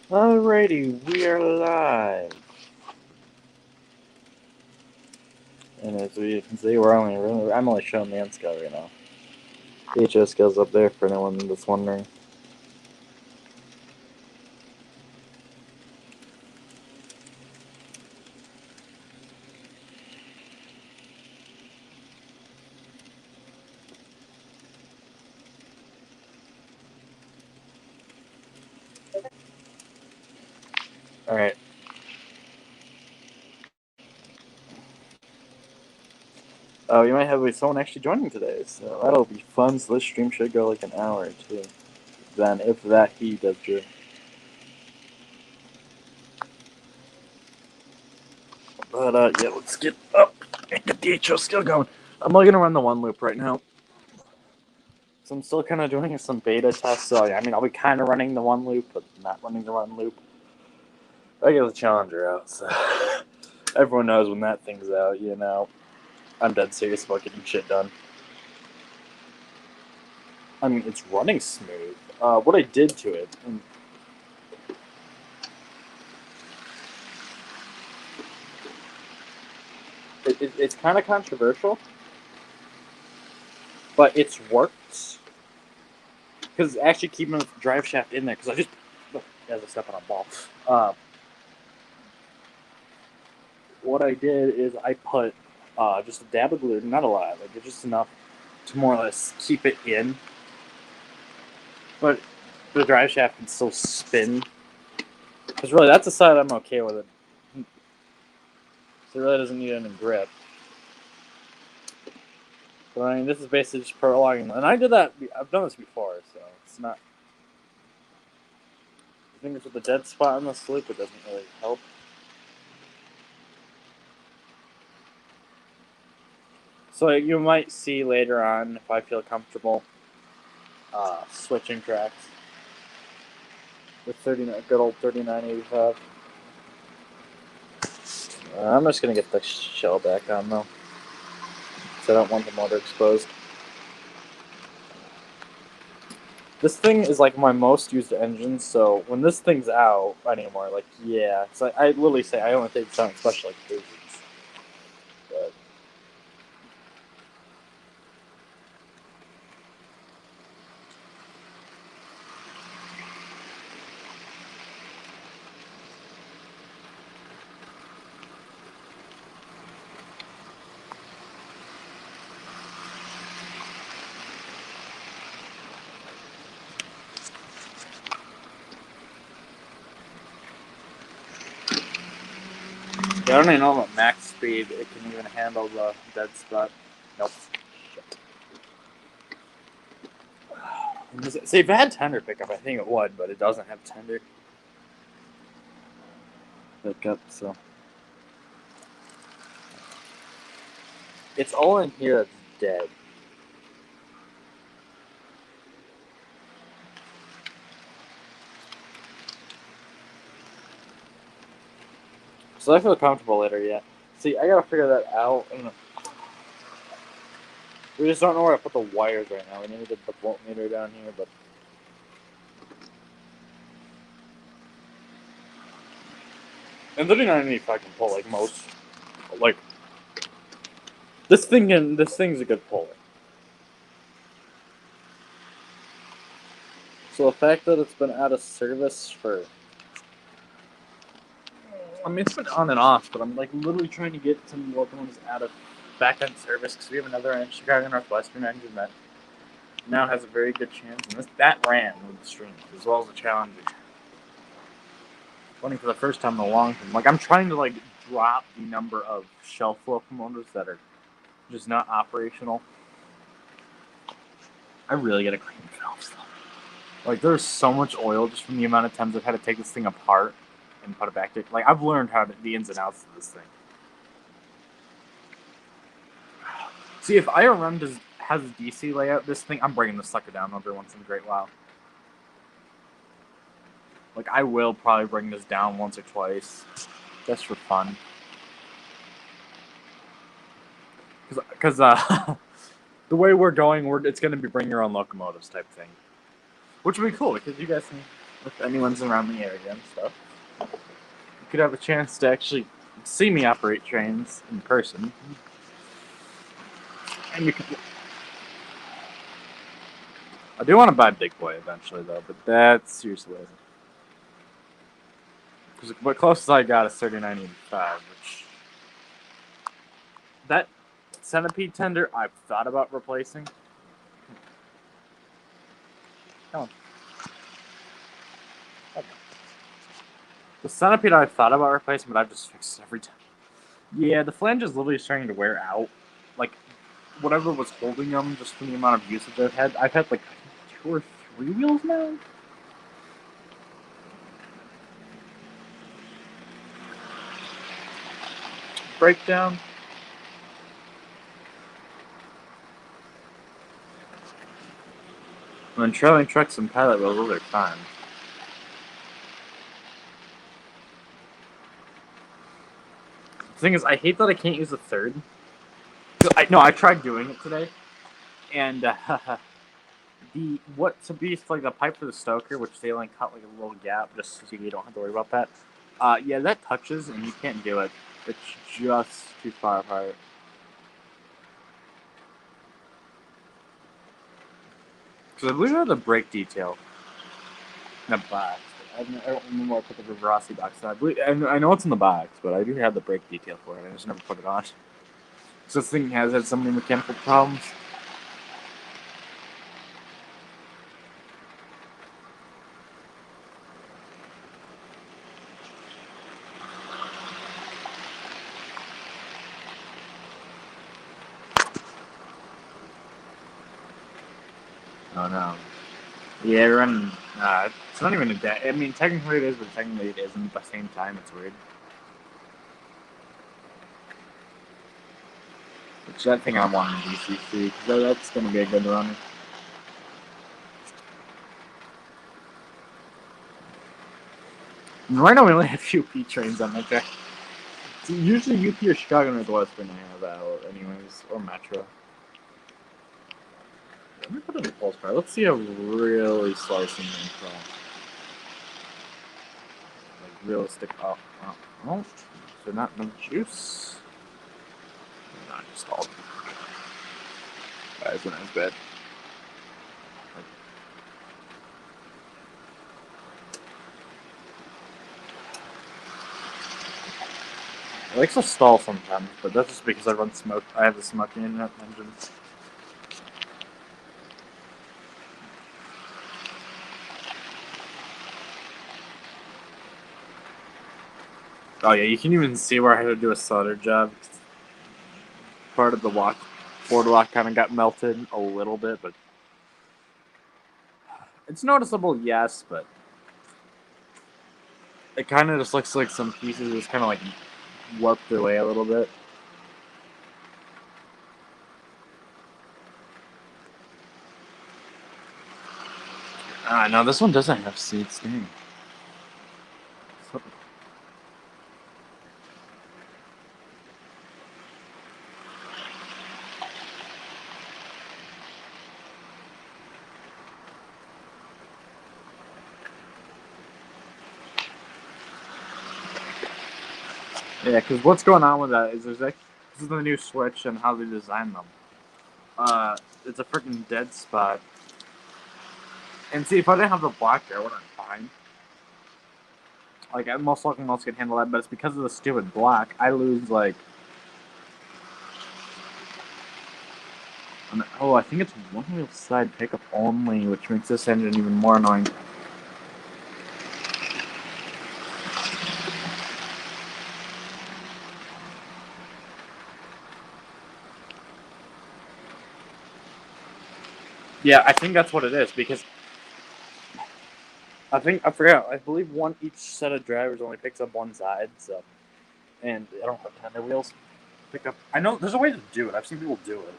Alrighty, we are live. And as you can see, I'm only showing the end skill right now. The HS skill's up there for anyone that's wondering. Alright. Oh, you might have someone actually joining today, so that'll be fun. So this stream should go like an hour or two. Then, if that, he does join. But, yeah, let's get up and get the HS skill going. I'm only gonna run the one loop right now. So I'm still kind of doing some beta tests, so I mean, I'll be kind of running the one loop, but not running the one loop. I get the Challenger out, so everyone knows when that thing's out, you know. I'm dead serious about getting shit done. I mean, it's running smooth. What I did to it, and it's kind of controversial, but it's worked. Because it's actually keeping the drive shaft in there, because I just, as I step on a ball. What I did is I put just a dab of glue, not a lot, like just enough to more or less keep it in. But the drive shaft can still spin. Because really, that's the side I'm okay with it. So it really doesn't need any grip. But I mean, this is basically just prolonging. And I did that, I've done this before, so it's not. I think it's with the dead spot on the sloop, it doesn't really help. So you might see later on, if I feel comfortable, switching tracks with good old 3985. I'm just gonna get the shell back on though, because I don't want the motor exposed. This thing is like my most used engine, so when this thing's out anymore, like yeah, so I literally say I only take some special occasions. But yeah, I don't even know about max speed. It can even handle the dead spot. Nope. See, if it had tender pickup, I think it would, but it doesn't have tender pickup, so it's all in here that's dead. So I feel comfortable later yet. See, I gotta figure that out. And we just don't know where to put the wires right now. We need to get the voltmeter down here, but and 3985 can pull like most, like this thing's a good puller. So the fact that it's been out of service for, I mean, it's been on and off, but I'm like literally trying to get some locomotives out of back end service because we have another Chicago Northwestern engine that now has a very good chance, and that ran with the stream as well as the Challenger. Running for the first time in a long time. Like I'm trying to like drop the number of shelf locomotives that are just not operational. I really gotta clean valves though. Like there's so much oil just from the amount of times I've had to take this thing apart and put it back together. Like I've learned the ins and outs of this thing. See, if IRM has a DC layout, this thing I'm bringing the sucker down every once in a great while. Like I will probably bring this down once or twice, just for fun. Because the way we're going, it's going to be bring your own locomotives type thing, which would be cool because you guys can if anyone's around the area and stuff, you could have a chance to actually see me operate trains in person. And you could. I do want to buy Big Boy eventually, though, but that's seriously. Because what closest I got is 39.85, which that centipede tender I've thought about replacing. Come on. Okay. The centipede I've thought about replacing, but I've just fixed it every time. Yeah, the flange is literally starting to wear out. Like, whatever was holding them, just from the amount of usage I've had like 2 or 3 wheels now. Breakdown. When trailing trucks and pilot wheels, those are fine. The thing is, I hate that I can't use the third. I tried doing it today, and to be like the pipe for the stoker, which they only cut like a little gap just so you don't have to worry about that. Yeah, that touches and you can't do it. It's just too far apart. Because I believe I have the brake detail in a box. I don't remember where I put the Verosity box. I know it's in the box, but I do have the brake detail for it. I just never put it on. So this thing has had so many mechanical problems. Oh no. Yeah, running. It's not even a day. I mean, technically it is, but technically it isn't. At the same time, it's weird. Which that thing I want in DCC, because that's going to be a good run. And right now we only have UP trains on that track. It's usually UP or Chicago Northwestern I have out, anyways, or Metro. Let me put in the pulse power. Let's see a really slicing thing from. Like realistic. Oh, is there not enough juice? Not installed. That isn't as bad. It likes to stall sometimes, but that's just because I run smoke. I have the smoking in that engine. Oh yeah, you can even see where I had to do a solder job. Part of the boardwalk kind of got melted a little bit, but it's noticeable, yes, but it kind of just looks like some pieces just kind of like warped away a little bit. No, this one doesn't have seats, dang. Yeah, because what's going on with that is this is the new Switch and how they design them. It's a freaking dead spot. And see, if I didn't have the black there, I wouldn't fine. Like, most likely most can handle that, but it's because of the stupid black. I lose, like... Oh, I think it's one-wheel side pickup only, which makes this engine even more annoying. Yeah, I think that's what it is, because... I believe each set of drivers only picks up one side, so... And I don't have tender wheels. Pick up... I know, there's a way to do it. I've seen people do it.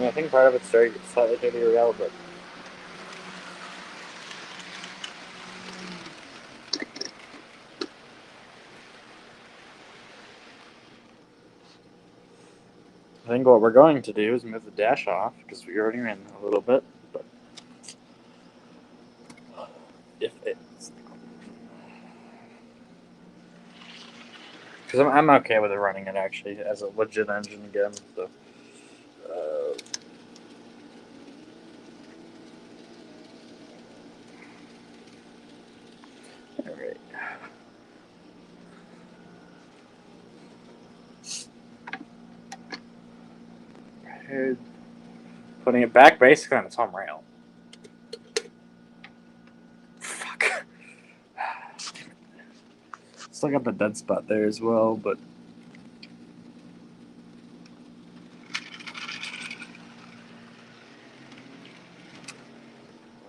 mean, I think part of it's slightly dirty rail, but I think what we're going to do is move the dash off because we already ran a little bit. But if it's because I'm okay with it running it actually as a legit engine again. So. All right. Putting it back basically on its home rail. Fuck. Still got the dead spot there as well, but.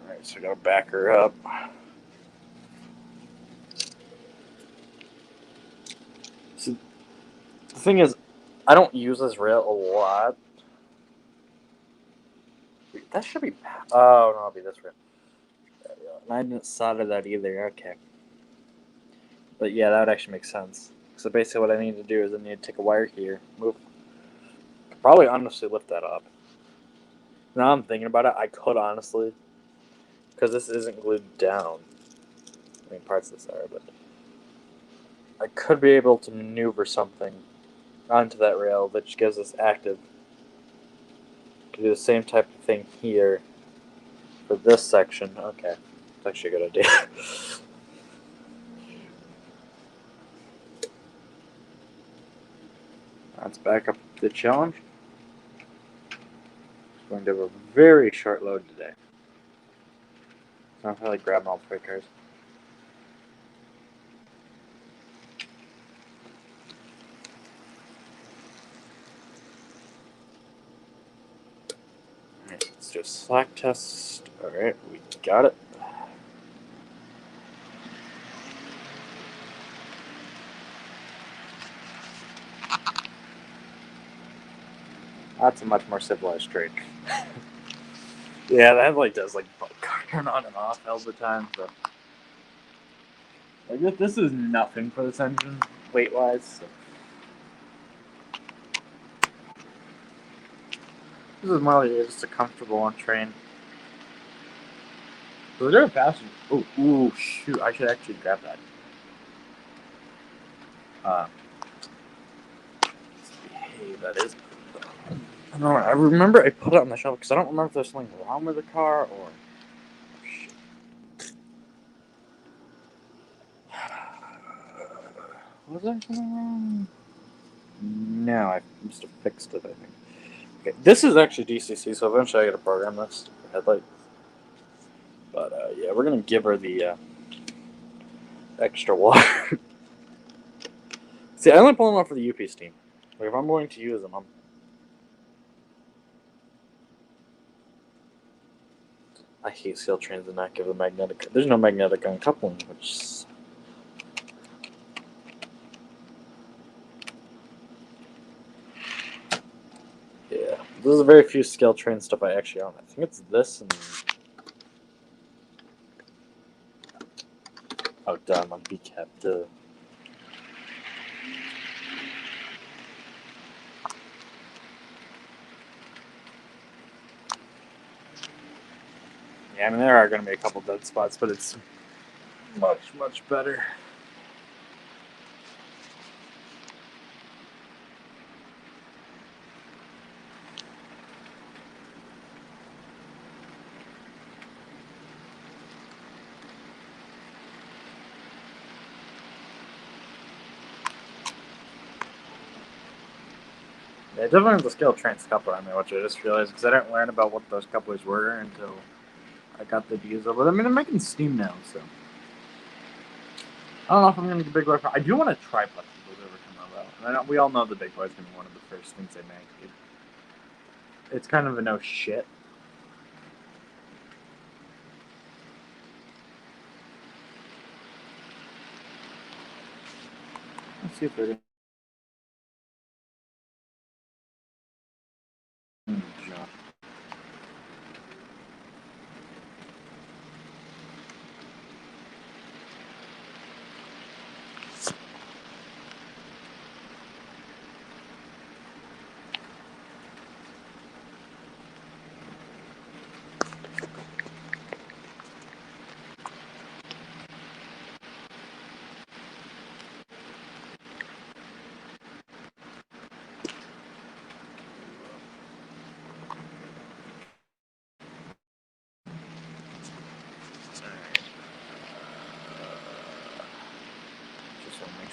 Alright, so we gotta back her up. So the thing is, I don't use this rail a lot. That should be. Oh, no, it'll be this rail. And I didn't solder that either. Okay. But yeah, that would actually make sense. So basically, what I need to do is I need to take a wire here, move. Probably honestly lift that up. Now I'm thinking about it, I could honestly, because this isn't glued down. I mean, parts of this are, but I could be able to maneuver something onto that rail that just gives us active. Could do the same type of thing here for this section. Okay, that's actually a good idea. Let's back up the challenge. It's going to have a very short load today. So I'm really grabbing all the freight cars. Alright, let's do a slack test. Alright, we got it. That's a much more civilized train. Yeah, that like does like turn on and off all the time. So like this is nothing for this engine weight wise. So. This is more like just a comfortable one train. So they're passenger. Oh, ooh, shoot! I should actually grab that. Hey, that is. I don't know. I remember I put it on the shelf because I don't remember if there's something wrong with the car or. Was there something wrong? No, I must have fixed it, I think. Okay, this is actually DCC, so eventually I gotta program this for headlight. But yeah, we're gonna give her the extra water. See, I only pull them off for the UP steam. Like if I'm going to use them, I hate scale trains and not give the magnetic. There's no magnetic uncoupling, which. Yeah, there's a very few scale train stuff I actually own. I think it's this and. Oh, damn, I'm BCAP. Duh. Yeah, I mean, there are going to be a couple dead spots, but it's much, much better. Yeah, definitely the scale trains coupler on there, which I just realized because I didn't learn about what those couplers were until I got the diesel. But I mean, they're making steam now, so. I don't know if I'm going to get big boy. I do want a triplex if those ever come out. And I know, we all know the big boy is going to be one of the first things they make. It's kind of a no shit. Let's see if they're going to.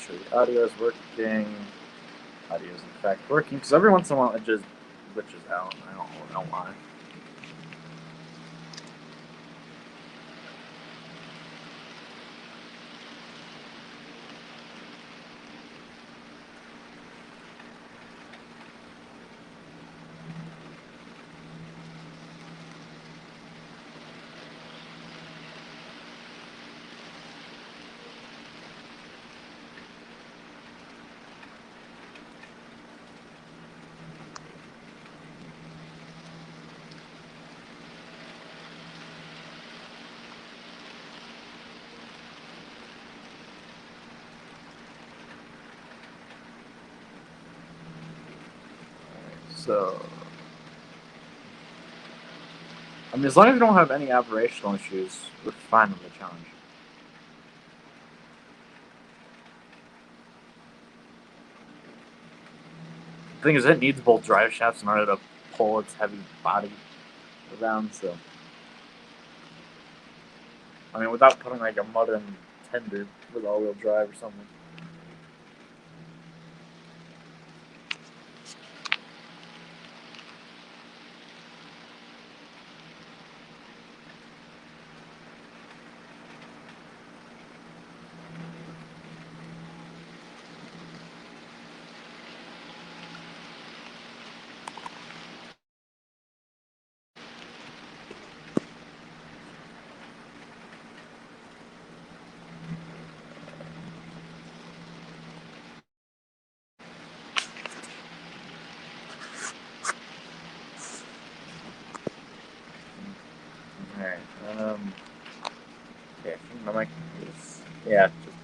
sure the audio is working. Audio is in fact working, because every once in a while it just glitches out. I don't know why. So, I mean, as long as we don't have any operational issues, we're fine with the challenge. The thing is, it needs both drive shafts in order to pull its heavy body around, so. I mean, without putting like a modern tender with all-wheel drive or something. Alright, okay, I think my mic is, yeah, just,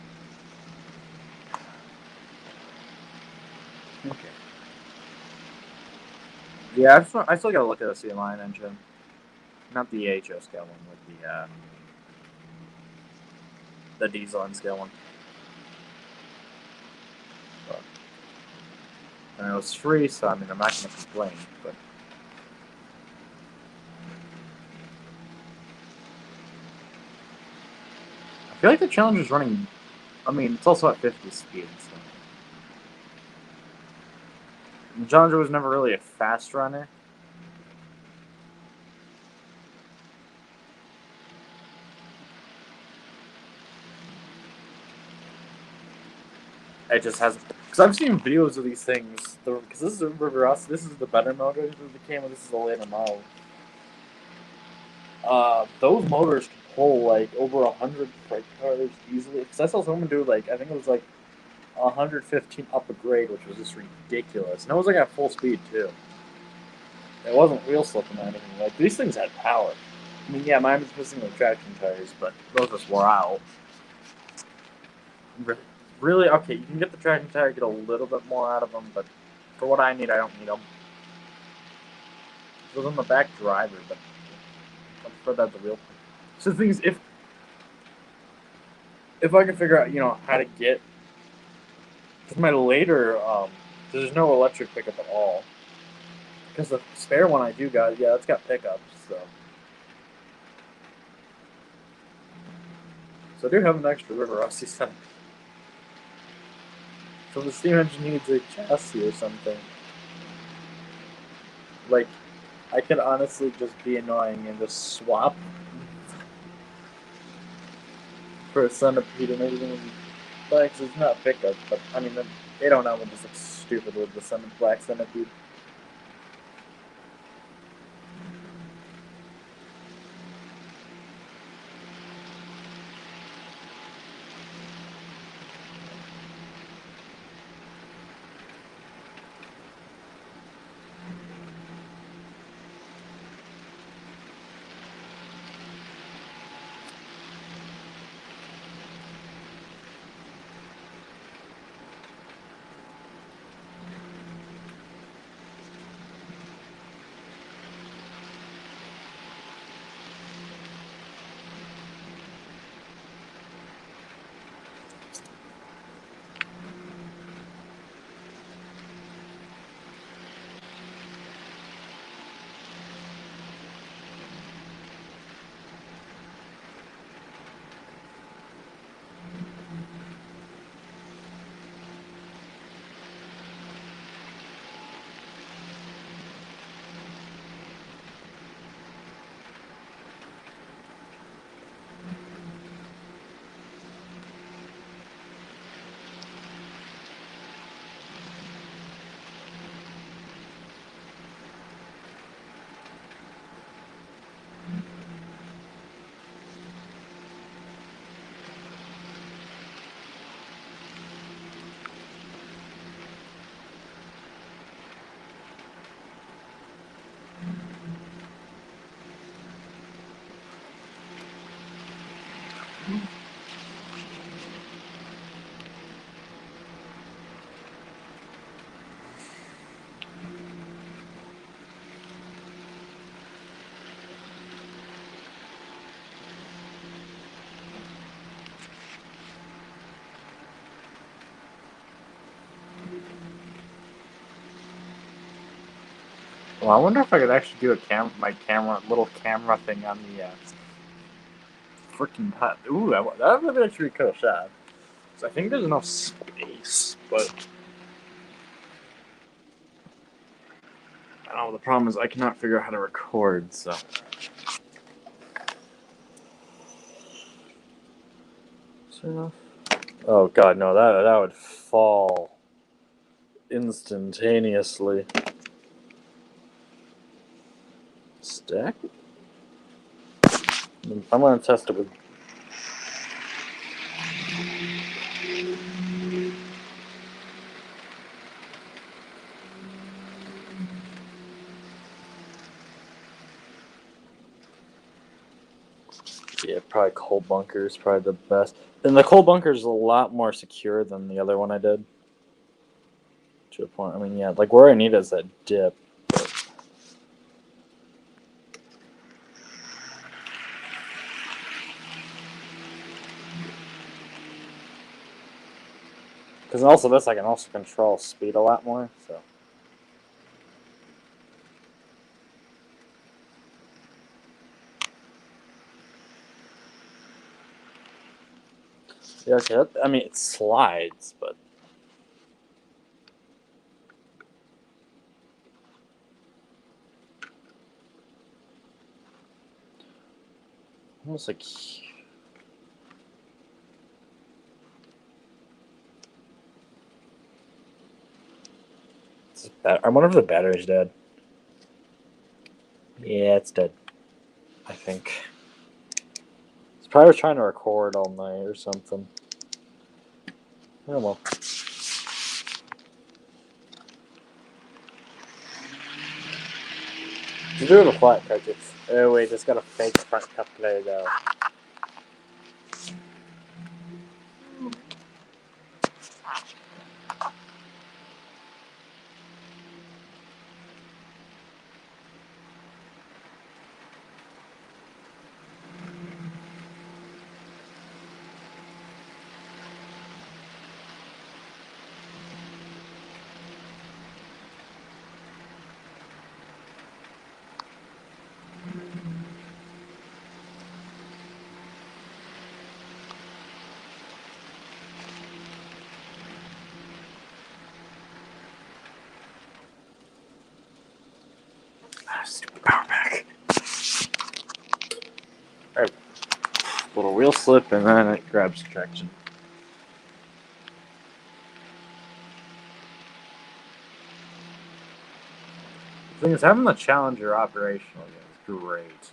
okay. Yeah, I still gotta look at the C-Line engine. Not the AHO scale one, with the diesel and scale one. But, and it was free, so I mean, I'm not gonna complain, but. I feel like the challenge is running, I mean, it's also at 50 speed, so. The Challenger was never really a fast runner. It just has, because I've seen videos of these things. Because this is a Riveros, this is the better motor of the Camel. This is the later model. Those motors can pull like over 100 freight cars easily. Because I saw someone do like, I think it was like 115 up a grade, which was just ridiculous. And it was like at full speed too. It wasn't wheel slipping or anything. Like these things had power. I mean, yeah, mine was missing the traction tires, but those just wore out. Really, okay, you can get the traction tire, get a little bit more out of them, but for what I need, I don't need them. It was on the back driver, but I prefer that the real. So the thing is, if I can figure out, how to get, because my later, there's no electric pickup at all. Because the spare one I do got, yeah, it's got pickups, so. So I do have an extra River Rossi set. So the steam engine needs a chassis or something. Like, I could honestly just be annoying and just swap for a centipede and everything would be black, because it's not pickup, but I mean, they don't know, it just looks stupid with the black centipede. Well, I wonder if I could actually do my little camera thing on the freaking hot. Ooh, that would actually be a cool shot. So I think there's enough space, but I don't know. The problem is I cannot figure out how to record. So. Is there enough? Oh god, no! That would fall instantaneously. Stack? I'm gonna test it with. Yeah, probably coal bunker is probably the best. And the coal bunker is a lot more secure than the other one I did. To a point. I mean, yeah, like where I need is that dip. Because also this, I can also control speed a lot more. So. Yeah, okay. I mean, it slides, but. Almost like. I wonder if the battery's dead. Yeah, it's dead. I think. It's probably trying to record all night or something. Oh well. You do it a flat cartridge. Oh wait, it's got a fake front cup play though. Stupid power pack. Alright. Little wheel slip and then it grabs traction. The thing is, having the Challenger operational is great.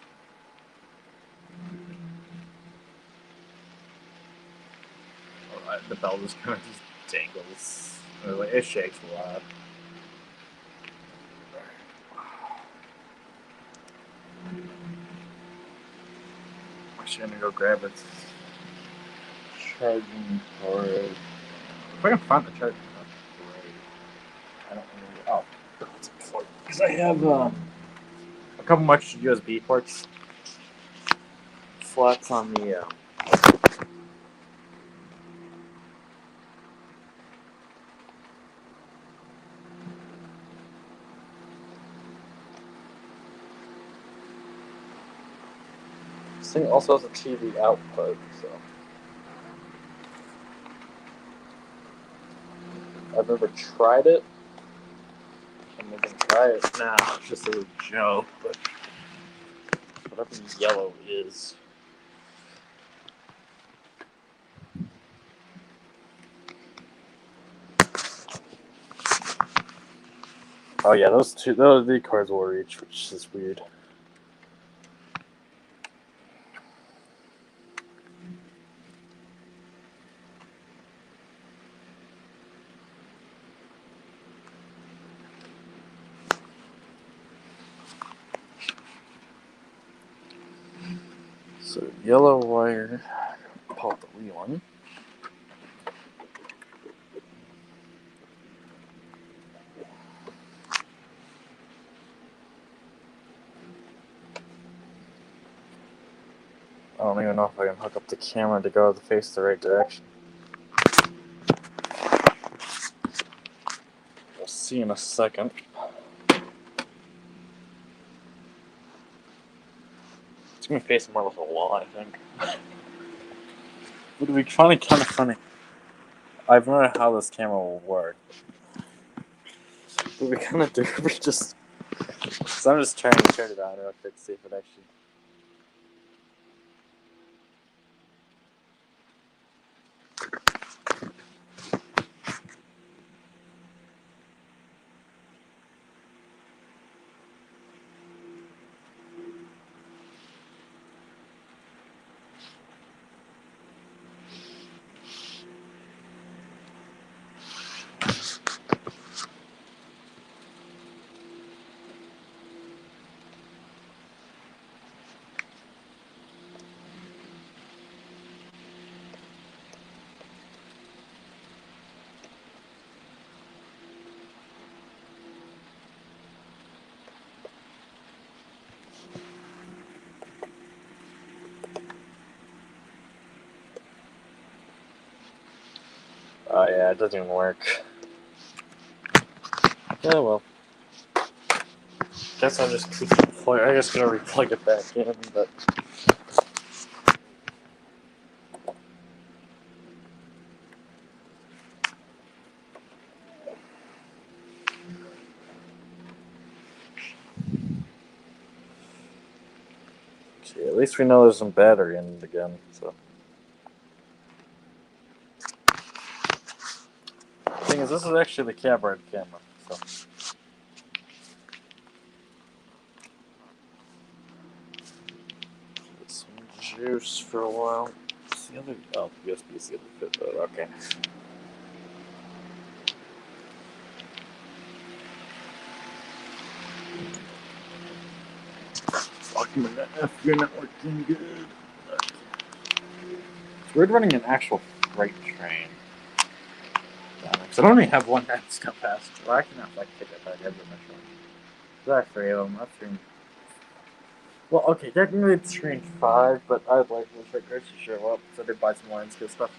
Oh, the belt just kind of just dangles. It shakes a lot. I should go grab its charging port. If I can find the charging, that's great. I don't really. Oh, because I have a couple extra USB ports slots on the. This thing also has a TV output, so. I've never tried it. I'm gonna try it now, just as a joke, but whatever yellow is. Oh yeah, those the cards will reach, which is weird. So yellow wire, pull out the wheel one. I don't even know if I can hook up the camera to go face the right direction. We'll see in a second. It's gonna face more like a wall, I think. But it'd be kind of funny. I've learned how this camera will work. But we kind of do. We just. So I'm just trying to turn it on real quick to see if it actually. Oh yeah, it doesn't even work. Yeah, well. Guess I'll just keep I guess gonna replug it back in, but. Okay, at least we know there's some battery in it again, so. The thing is, this is actually the camera, so. Get some juice for a while. What's the other? Oh, USB's the other fit, but okay. Fuck my you're not working good. Okay. It's weird running an actual freight train. Because I don't only have one non-stop passenger. Well, I can have like take that back every mission. There's three of them. That's train. Well, okay, technically it's train 5, but I'd like to try to show up so they buy some lines good stuff.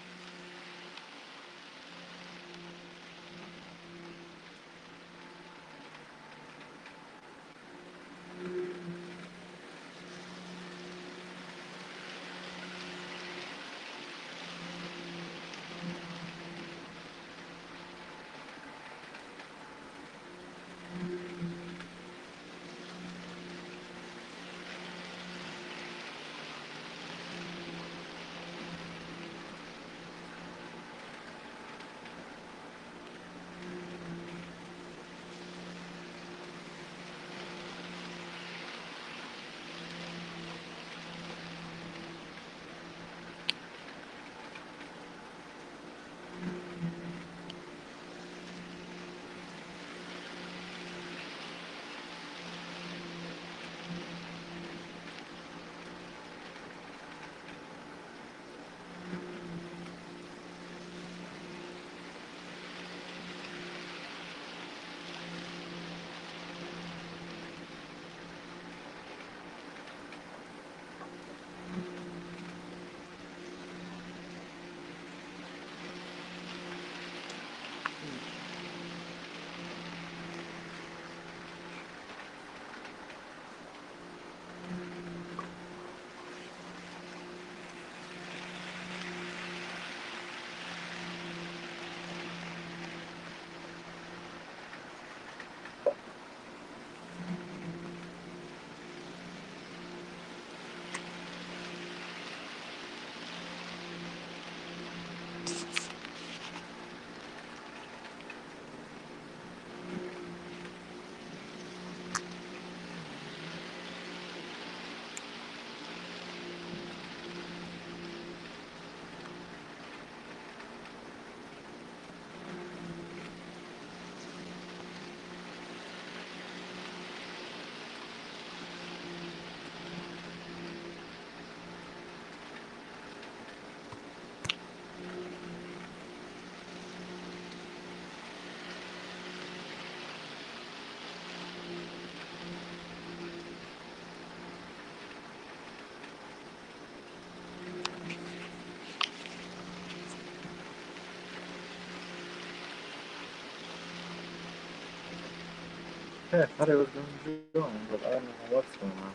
Yeah, I thought it was going to be going, but I don't know what's going on.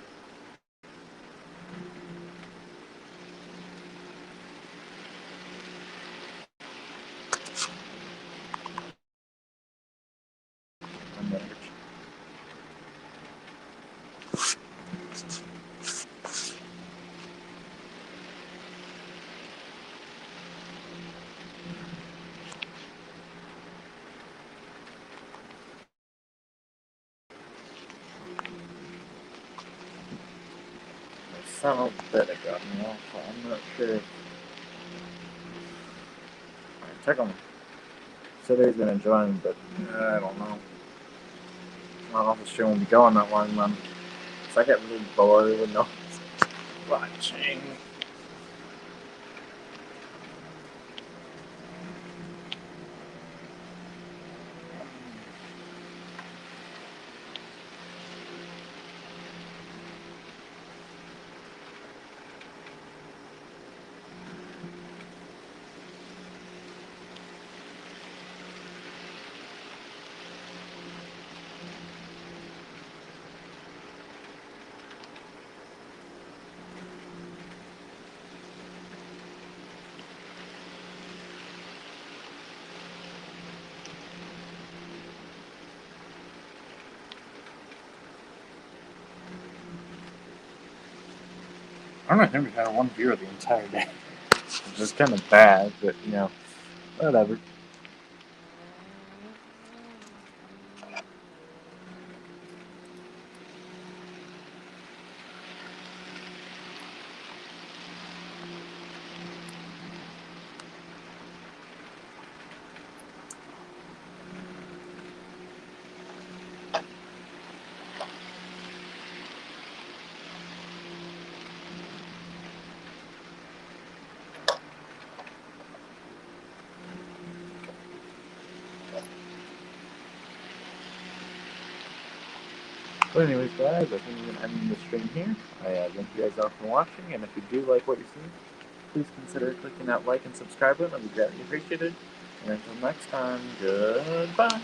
son of a bit got me off, but I'm not sure. Alright, check him. Said he's gonna join, but I don't know. I don't know if the stream will be going that long, man. So I get really bored with no watching. I don't think we had one viewer the entire day. Which is kind of bad, but you know, whatever. But anyways, guys, I think we're gonna end the stream here. I thank you guys all for watching, and if you do like what you're seeing, please consider clicking that like and subscribe button. I'd be greatly appreciated. And until next time, goodbye.